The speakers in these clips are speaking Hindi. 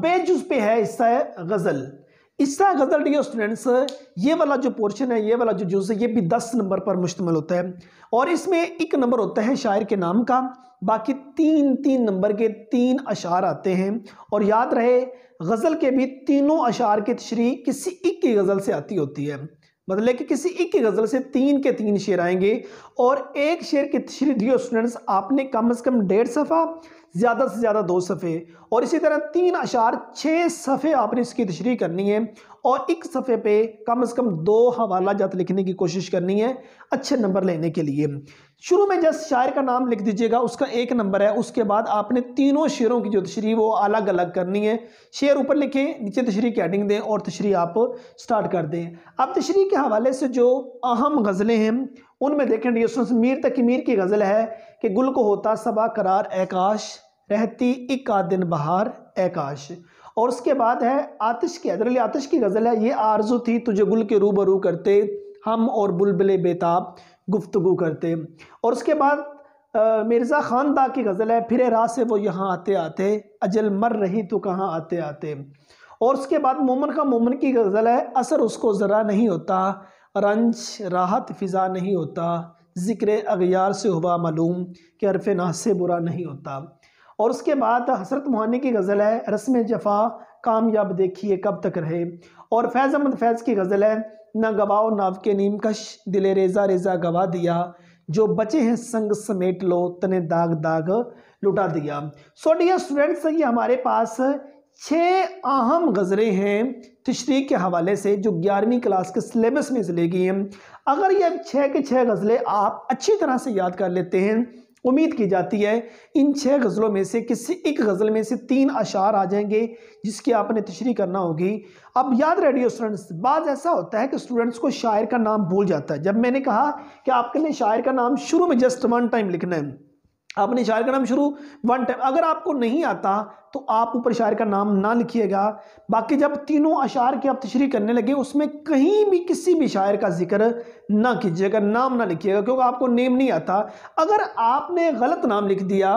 बेजुज़ पे है हिस्सा गज़ल। हिस्सा गज़ल डियर स्टूडेंट्स, ये वाला जो पोर्शन है, ये वाला जो जुज़ है, ये भी 10 नंबर पर मुश्तमिल होता है और इसमें 1 नंबर होता है शायर के नाम का, बाकी 3-3 नंबर के 3 अशार आते हैं। और याद रहे गज़ल के भी तीनों अशार की तशरीह किसी एक की गज़ल से आती होती है, मतलब कि किसी एक की गज़ल से 3 के 3 शेर आएंगे और एक शेर की तशरीह डियर स्टूडेंट्स आपने कम से कम 1.5 सफ़ा, ज़्यादा से ज़्यादा 2 सफ़े, और इसी तरह 3 अशार 6 सफ़े आपने इसकी तशरीह करनी है और एक सफ़े पे कम से कम 2 हवाला जात लिखने की कोशिश करनी है अच्छे नंबर लेने के लिए। शुरू में जस्ट शायर का नाम लिख दीजिएगा, उसका 1 नंबर है। उसके बाद आपने तीनों शेरों की जो तशरीह वो अलग अलग करनी है। शेर ऊपर लिखें, नीचे तशरीह की हेडिंग दें और तशरीह आप स्टार्ट कर दें। अब तशरीह के हवाले से जो अहम गज़लें हैं उनमें देखें डियर स्टूडेंट्स, मीर तकीमीर की गज़ल है कि गुल को होता सबा करार ऐकाश, रहती एक आध दिन बहार ऐकाश। और उसके बाद है आतिश की, हज़रत आतिश की गज़ल है, ये आरज़ू थी तुझे गुल के रूबरू करते, हम और बुलबुले बेताब गुफ्तगू करते। और उसके बाद मिर्ज़ा खानदा की गज़ल है, फिरे राह से वो यहाँ आते आते, अजल मर रही तो कहाँ आते आते। और उसके बाद मोमन का मोमन की गज़ल है, असर उसको ज़रा नहीं होता, रंज राहत फ़िज़ा नहीं होता, ज़िक्र अग़यार से हुआ मालूम कि हर्फ़ नाह से बुरा नहीं होता। और उसके बाद हसरत मोहानी की गज़ल है, रस्म जफ़ा कामयाब देखिए कब तक रहे। और फैज़ अहमद फैज़ की गज़ल है, ना गवाओ नाव के नीम कश, दिले रेज़ा रेज़ा गवा दिया, जो बचे हैं संग समेट लो, तने दाग दाग लुटा दिया। सो डियर स्टूडेंट्स, ये हमारे पास 6 अहम गज़लें हैं तशरीह के हवाले से जो 11वीं क्लास के सिलेबस में से ली गई हैं। अगर ये 6 के 6 गज़लें आप अच्छी तरह से याद कर लेते हैं, उम्मीद की जाती है इन 6 गज़लों में से किसी एक गज़ल में से 3 अशार आ जाएंगे जिसकी आपने तशरीह करना होगी। अब याद रहे डियर स्टूडेंट्स, बात ऐसा होता है कि स्टूडेंट्स को शायर का नाम भूल जाता है। जब मैंने कहा कि आपके लिए शायर का नाम शुरू में जस्ट 1 टाइम लिखना है, आपने शायर का नाम शुरू 1 टाइम, अगर आपको नहीं आता तो आप ऊपर शायर का नाम ना लिखिएगा। बाकी जब तीनों अशार की आप तशरीह करने लगे उसमें कहीं भी किसी भी शायर का जिक्र ना कीजिएगा, नाम ना लिखिएगा, क्योंकि आपको नेम नहीं आता। अगर आपने गलत नाम लिख दिया,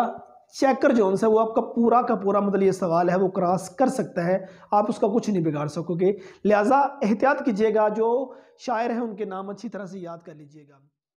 चेकर जोन से वो आपका पूरा का पूरा मतलब ये सवाल है वो क्रॉस कर सकता है, आप उसका कुछ नहीं बिगाड़ सकोगे। लिहाजा एहतियात कीजिएगा, जो शायर हैं उनके नाम अच्छी तरह से याद कर लीजिएगा।